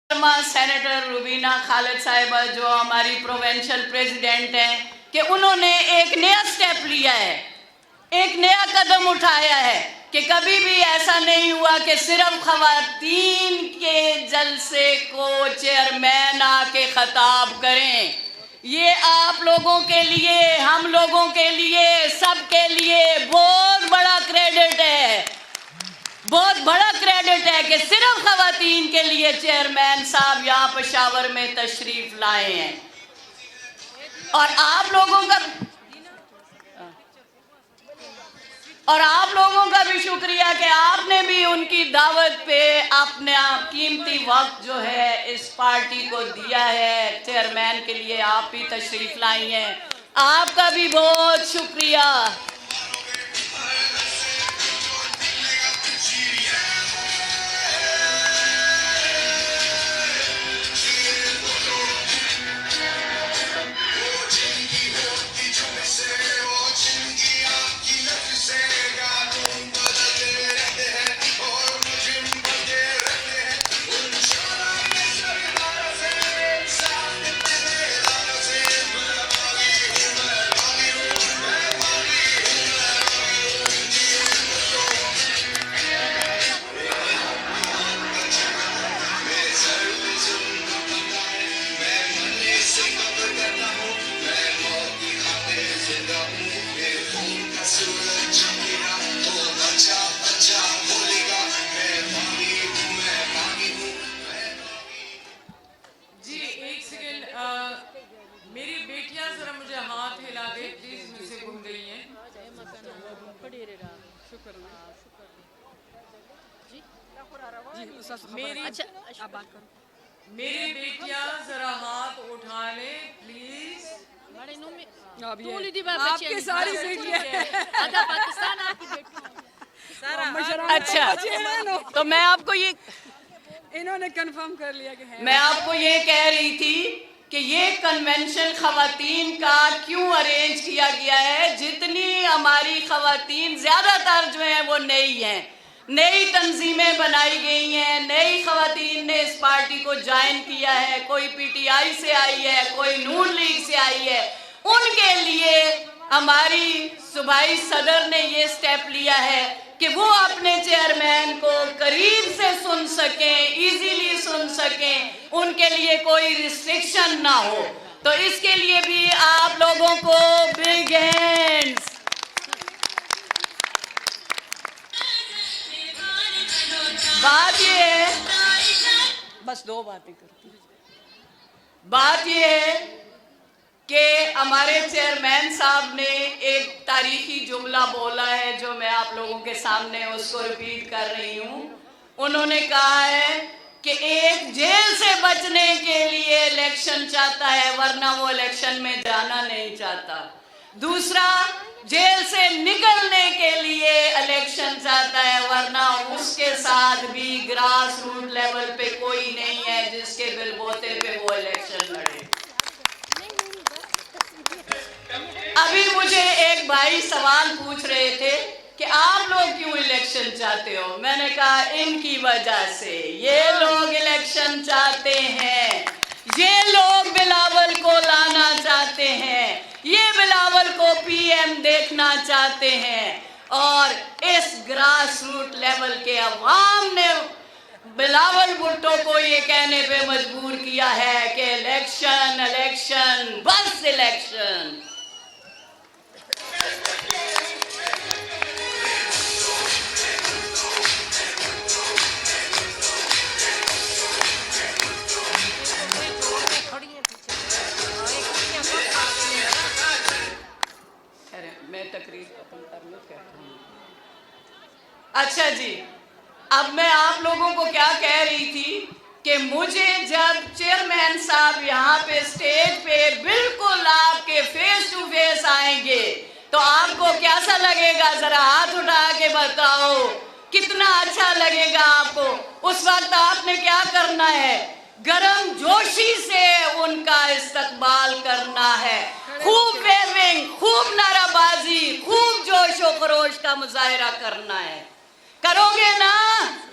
Senator Rubina خالد صاحبہ جو ہماری پروونشل پریزیڈنٹ ہیں کہ انہوں نے ایک نیا سٹیپ لیا ہے، ایک نیا قدم اٹھایا ہے کہ کبھی بھی ایسا نہیں ہوا کہ صرف خواتین کے جلسے کو چیئرمین آ کے خطاب کریں۔ یہ آپ لوگوں کے لیے، ہم لوگوں کے لیے، سب کے لیے بہت بڑا کریڈٹ ہے، بہت بڑا کریڈٹ ہے کہ صرف خواتین کے لیے چیئرمین صاحب یہاں پشاور میں تشریف لائے ہیں۔ اور آپ لوگوں کا بھی شکریہ کہ آپ نے بھی ان کی دعوت پہ اپنا قیمتی وقت جو ہے اس پارٹی کو دیا ہے۔ چیئرمین کے لیے آپ بھی تشریف لائی ہیں، آپ کا بھی بہت شکریہ۔ میری بیٹیاں ذرا مجھے ہاتھ ہلا دے پلیز، مجھ سے گم گئی ہیں۔ میری بیٹیاں ذرا ہاتھ اٹھا لیں پلیز۔ آپ کے ساری بیٹیاں اچھا تو میں آپ کو انہوں نے کنفرم کر لیا کہ ہے۔ میں آپ کو یہ کہہ رہی تھی کہ یہ کنونشن خواتین کا کیوں ارینج کیا گیا ہے۔ جتنی ہماری خواتین زیادہ تر جو ہیں وہ نئی ہیں، نئی تنظیمیں بنائی گئی ہیں، نئی خواتین نے اس پارٹی کو جوائن کیا ہے، کوئی پی ٹی آئی سے آئی ہے، کوئی نون لیگ سے آئی ہے، ان کے لیے ہماری صوبائی صدر نے یہ سٹیپ لیا ہے کہ وہ اپنے چیئرمین کو قریب سے سن سکیں، ایزیلی سن سکیں، ان کے لیے کوئی ریسٹرکشن نہ ہو۔ تو اس کے لیے بھی آپ لوگوں کو بگ ہینڈز۔ بات یہ ہے، بس دو باتیں کرتی ہوں۔ بات یہ ہے کہ ہمارے چیئرمین صاحب نے ایک تاریخی جملہ بولا ہے جو میں آپ لوگوں کے سامنے اس کو ریپیٹ کر رہی ہوں۔ انہوں نے کہا ہے کہ ایک جیل سے بچنے کے لیے الیکشن چاہتا ہے ورنہ وہ الیکشن میں جانا نہیں چاہتا۔ دوسرا، جیل سے نکلنے کے لیے الیکشن چاہتا ہے ورنہ اس کے ساتھ بھی گراس روٹ لیول پہ کوئی نہیں ہے جس کے بل بوتے پہ وہ الیکشن لڑے۔ ابھی مجھے ایک بھائی سوال پوچھ رہے تھے کہ آپ لوگ کیوں الیکشن چاہتے ہو؟ میں نے کہا ان کی وجہ سے۔ یہ لوگ الیکشن چاہتے ہیں، یہ لوگ بلاول کو لانا چاہتے ہیں، یہ بلاول کو پی ایم دیکھنا چاہتے ہیں، اور اس گراس روٹ لیول کے عوام نے بلاول بھٹو کو یہ کہنے پہ مجبور کیا ہے کہ الیکشن الیکشن بس الیکشن۔ میں تقریر ختم کرنے کہتا ہوں۔ اچھا جی، اب میں آپ لوگوں کو کیا کہہ رہی تھی کہ مجھے جب چیئرمین صاحب یہاں پہ سٹیج پہ بالکل آپ کے فیس ٹو فیس آئیں گے تو آپ کو کیسا لگے گا؟ ذرا ہاتھ اٹھا کے بتاؤ، کتنا اچھا لگے گا آپ کو۔ اس وقت آپ نے کیا کرنا ہے؟ گرم جوشی سے ان کا استقبال کرنا ہے، خوب ویونگ، خوب نعرہ بازی، خوب جوش و خروش کا مظاہرہ کرنا ہے۔ کرو گے نا؟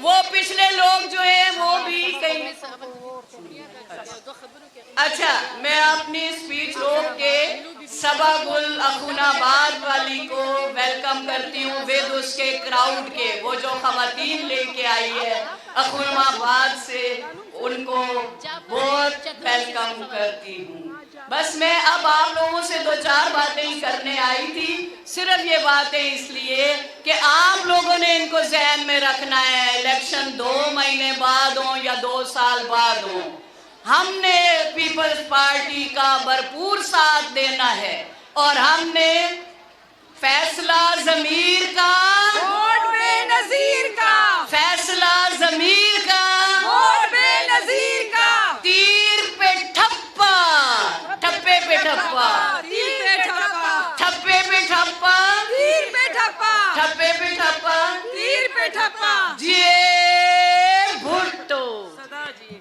وہ پچھلے لوگ جو ہیں وہ بھی کہیں. اچھا میں اپنی اسپیچ روک کے سبا گل اخوناباد والی کو ویلکم کرتی ہوں ود اس کے کراؤڈ کے. وہ جو خواتین لے کے آئی ہے اخوناباد سے ان کو بہت ویلکم کرتی ہوں. بس میں اب آپ لوگوں سے 2-4 باتیں ہی کرنے آئی تھی. صرف یہ باتیں اس لیے کہ آپ لوگوں نے ان کو ذہن میں رکھنا ہے. الیکشن 2 مہینے بعد ہوں یا 2 سال بعد ہوں، ہم نے پیپلز پارٹی کا بھرپور ساتھ دینا ہے اور ہم نے فیصلہ ضمیر کا، ووٹ بے نظیر کا، فیصلہ ضمیر کا، ووٹ بے نظیر کا، تیر پہ ٹھپا، ٹھپے پہ ٹھپا، تیر پہ ٹھپا، ٹھپے پہ ٹھپا، تیر پہ ٹھپا، ٹھپے پہ ٹھپا، تیر پہ ٹھپا. جی بھٹو. صدا جی.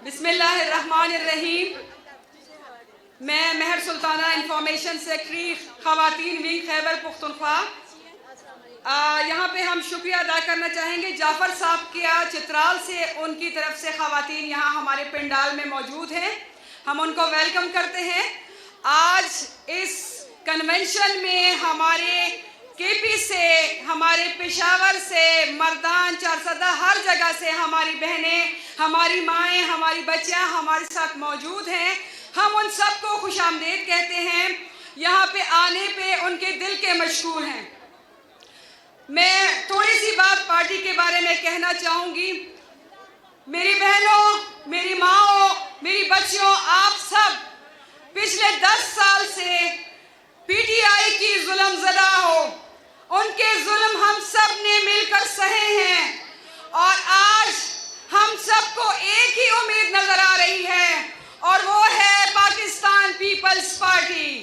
بسم اللہ الرحمن الرحیم. میں مہر سلطانہ انفارمیشن سیکرٹری خواتین ونگ خیبر پختونخوا. یہاں پہ ہم شکریہ ادا کرنا چاہیں گے جعفر صاحب کیا چترال سے، ان کی طرف سے خواتین یہاں ہمارے پنڈال میں موجود ہیں. ہم ان کو ویلکم کرتے ہیں. آج اس کنونشن میں ہمارے کے پی سے، ہمارے پشاور سے، مردان، چارسدہ، ہر جگہ سے ہماری بہنیں، ہماری مائیں، ہماری بچیاں ہمارے ساتھ موجود ہیں. ہم ان سب کو خوش آمدید کہتے ہیں. یہاں پہ آنے پہ ان کے دل کے مشغول ہیں. میں تھوڑی سی بات پارٹی کے بارے میں کہنا چاہوں گی. میری بہنوں، میری ماؤں، میری بچیوں، آپ سب پچھلے 10 سال سے پی ٹی آئی کی ظلم زدہ ہو. ان کے ظلم ہم سب نے مل کر سہے ہیں اور آج ہم سب کو ایک ہی امید نظر آ رہی ہے اور وہ ہے پاکستان پیپلز پارٹی.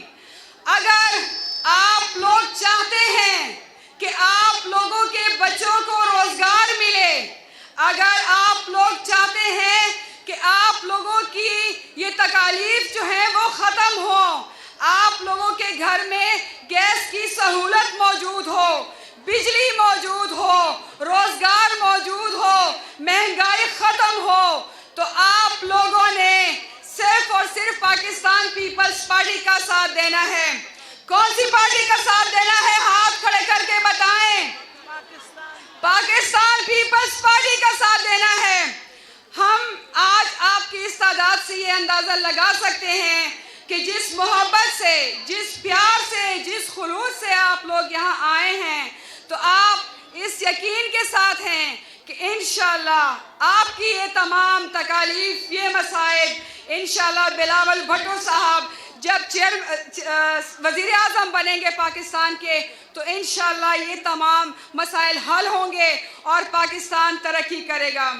اگر آپ لوگ چاہتے ہیں کہ آپ لوگوں کے بچوں کو روزگار ملے، اگر آپ لوگ چاہتے ہیں کہ آپ لوگوں کی یہ تکالیف جو ہیں وہ ختم ہو، آپ لوگوں کے گھر میں گیس کی سہولت موجود ہو، بجلی موجود ہو، روزگار موجود ہو، مہنگائی ختم ہو، تو آپ لوگوں نے صرف اور صرف پاکستان پیپلز پارٹی کا ساتھ دینا ہے. کون سی پارٹی کا ساتھ دینا ہے؟ ہاتھ کھڑے کر کے بتائیں. پاکستان پیپلز پارٹی کا ساتھ دینا ہے. ہم آج آپ کی اس تعداد سے یہ اندازہ لگا سکتے ہیں کہ جس محبت سے، جس پیار سے، جس خلوص سے آپ لوگ یہاں آئے ہیں، تو آپ اس یقین کے ساتھ ہیں کہ انشاءاللہ آپ کی یہ تمام تکالیف، یہ مسائل، انشاءاللہ بلاول بھٹو صاحب جب وزیر اعظم بنیں گے پاکستان کے تو انشاءاللہ یہ تمام مسائل حل ہوں گے اور پاکستان ترقی کرے گا.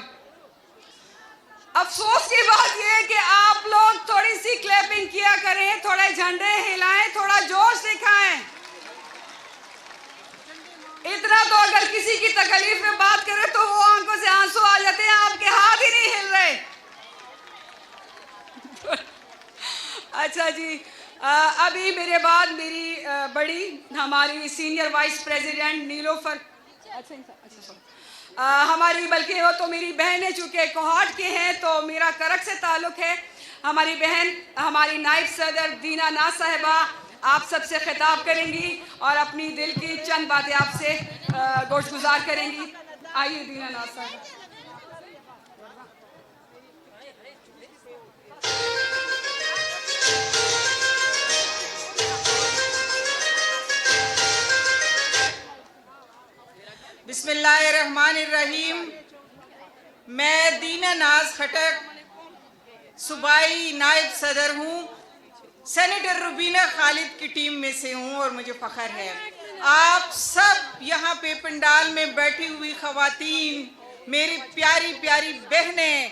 افسوس کی بات یہ ہے کہ آپ لوگ تھوڑی سی کلیپنگ کیا کریں، تھوڑے جھنڈے ہلائیں، تھوڑا جوش دکھائیں. اتنا تو اگر کسی کی تکلیف میں بات کرے تو وہ آنکھوں سے آنسو آ جاتے ہیں، آپ کے ہاتھ ہی نہیں ہل رہے. اچھا جی، ابھی میرے بعد میری بڑی ہماری سینئر وائس پریزیڈنٹ نیلوفر، ہماری بلکہ وہ تو میری بہن ہے، چونکہ کوہاٹ کے ہیں تو میرا کرک سے تعلق ہے. ہماری بہن، ہماری نائب صدر دینا ناز صاحبہ آپ سب سے خطاب کریں گی اور اپنی دل کی چند باتیں آپ سے گوش گزار کریں گی. آئیے دینا ناز صاحبہ. بسم اللہ الرحمن الرحیم. میں دینا ناز خٹک صوبائی نائب صدر ہوں. سینیٹر روبینہ خالد کی ٹیم میں سے ہوں اور مجھے فخر ہے. آپ سب یہاں پہ پنڈال میں بیٹھی ہوئی خواتین، میری پیاری پیاری بہنیں،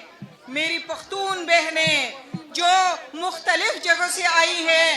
میری پختون بہنیں جو مختلف جگہوں سے آئی ہیں،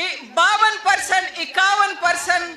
52% 51%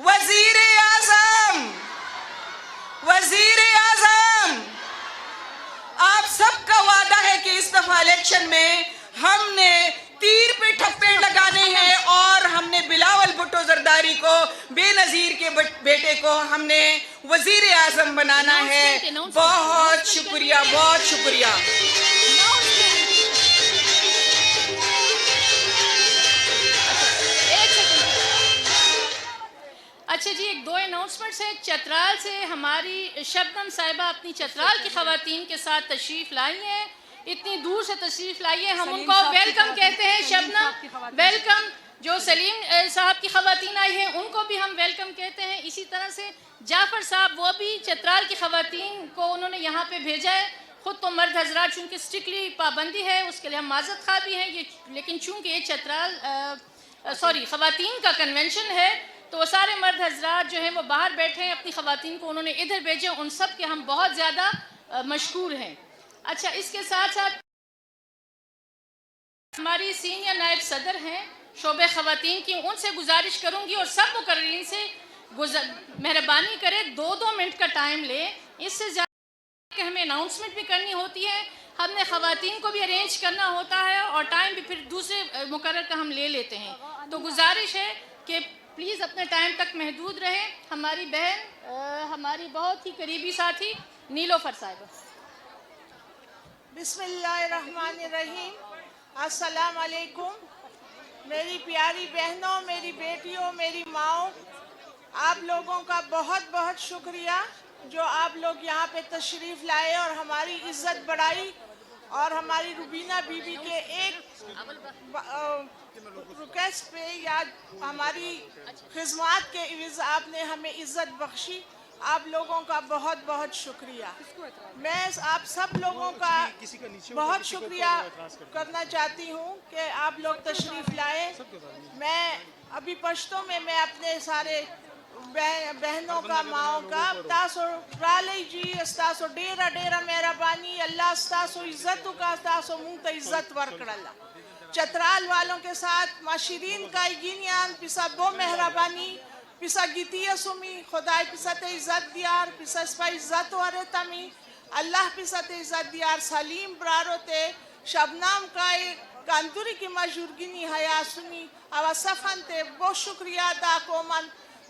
وزیر اعظم، وزیر اعظم، آپ سب کا وعدہ ہے کہ اس دفعہ الیکشن میں ہم نے تیر پہ ٹھپے لگانے ہیں اور ہم نے بلاول بھٹو زرداری کو، بے نظیر کے بیٹے کو ہم نے وزیر اعظم بنانا ہے. بہت شکریہ، بہت شکریہ. اچھا جی، ایک دو اناؤنسمنٹس ہے. چترال سے ہماری شبنم صاحبہ اپنی چترال کی خواتین کے ساتھ تشریف لائی ہیں، اتنی دور سے تشریف لائی ہیں، ہم ان کو ویلکم کہتے ہیں. شبنم ویلکم. جو سلیم صاحب کی خواتین آئی ہیں ان کو بھی ہم ویلکم کہتے ہیں. اسی طرح سے جعفر صاحب، وہ بھی چترال کی خواتین کو انہوں نے یہاں پہ بھیجا ہے. خود تو مرد حضرات چونکہ اسٹرکٹلی پابندی ہے، اس کے لیے ہم معذرت خواہ بھی ہیں، لیکن چونکہ یہ چترال خواتین کا کنونشن ہے تو وہ سارے مرد حضرات جو ہیں وہ باہر بیٹھے ہیں، اپنی خواتین کو انہوں نے ادھر بھیجے. ان سب کے ہم بہت زیادہ مشکور ہیں. اچھا، اس کے ساتھ ساتھ ہماری سینئر نائب صدر ہیں شعبہ خواتین کی، ان سے گزارش کروں گی اور سب مقررین سے مہربانی کرے 2 منٹ کا ٹائم لیں. اس سے زیادہ کہ ہمیں اناؤنسمنٹ بھی کرنی ہوتی ہے، ہم نے خواتین کو بھی ارینج کرنا ہوتا ہے اور ٹائم بھی پھر دوسرے مقرر کا ہم لے لیتے ہیں. تو گزارش ہے کہ پلیز اپنے ٹائم تک محدود رہیں. ہماری بہن، ہماری بہت ہی قریبی ساتھی نیلوفر صاحبہ. بسم اللہ الرحمن الرحیم. السلام علیکم. میری پیاری بہنوں، میری بیٹیوں، میری ماؤں، آپ لوگوں کا بہت بہت شکریہ جو آپ لوگ یہاں پہ تشریف لائے اور ہماری عزت بڑھائی اور ہماری روبینہ بی بی کے ایک ریکویسٹ پہ یا ہماری خدمات کے عوض آپ نے ہمیں عزت بخشی. آپ لوگوں کا بہت بہت شکریہ. میں آپ سب لوگوں کا بہت شکریہ کرنا چاہتی ہوں کہ آپ لوگ تشریف لائے. میں ابھی پشتوں میں اپنے سارے بہنوں کا، ماؤں کا تاسو رالی جی، استاسو ڈیرا ڈیرا مہربانی. اللہ استاسو عزت کا، استاسو منہ عزت ورکڑلا. چترال والوں کے ساتھ معاشرین کا گینیان پیسا بو مہربانی، پیسا گیتی سمی خدای پیسا تے عزت دیار، پیسا اسپا عزت وارے تمی اللہ پیسا تے عزت دیار. سلیم برارو تے شبنام کا کاندوری کی مجورگینی حیا سنی او صفن تے بہت شکریہ دا کو من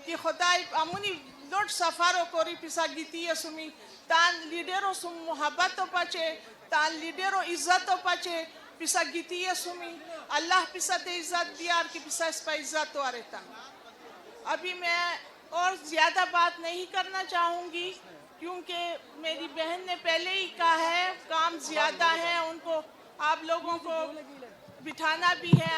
کہ خدای امونی لوٹ سفارو کوری پیسا گیتی سمی تان لیڈروں سم محبت پچے، تان لیڈروں عزت پچے پیسا گیتی سمی اللہ پیسا تے عزت دیار کہ پیسا اس پہ عزت وارے تمی. ابھی میں اور زیادہ بات نہیں کرنا چاہوں گی کیونکہ میری بہن نے پہلے ہی کہا ہے کام زیادہ ہے، ان کو آپ لوگوں کو بٹھانا بھی ہے.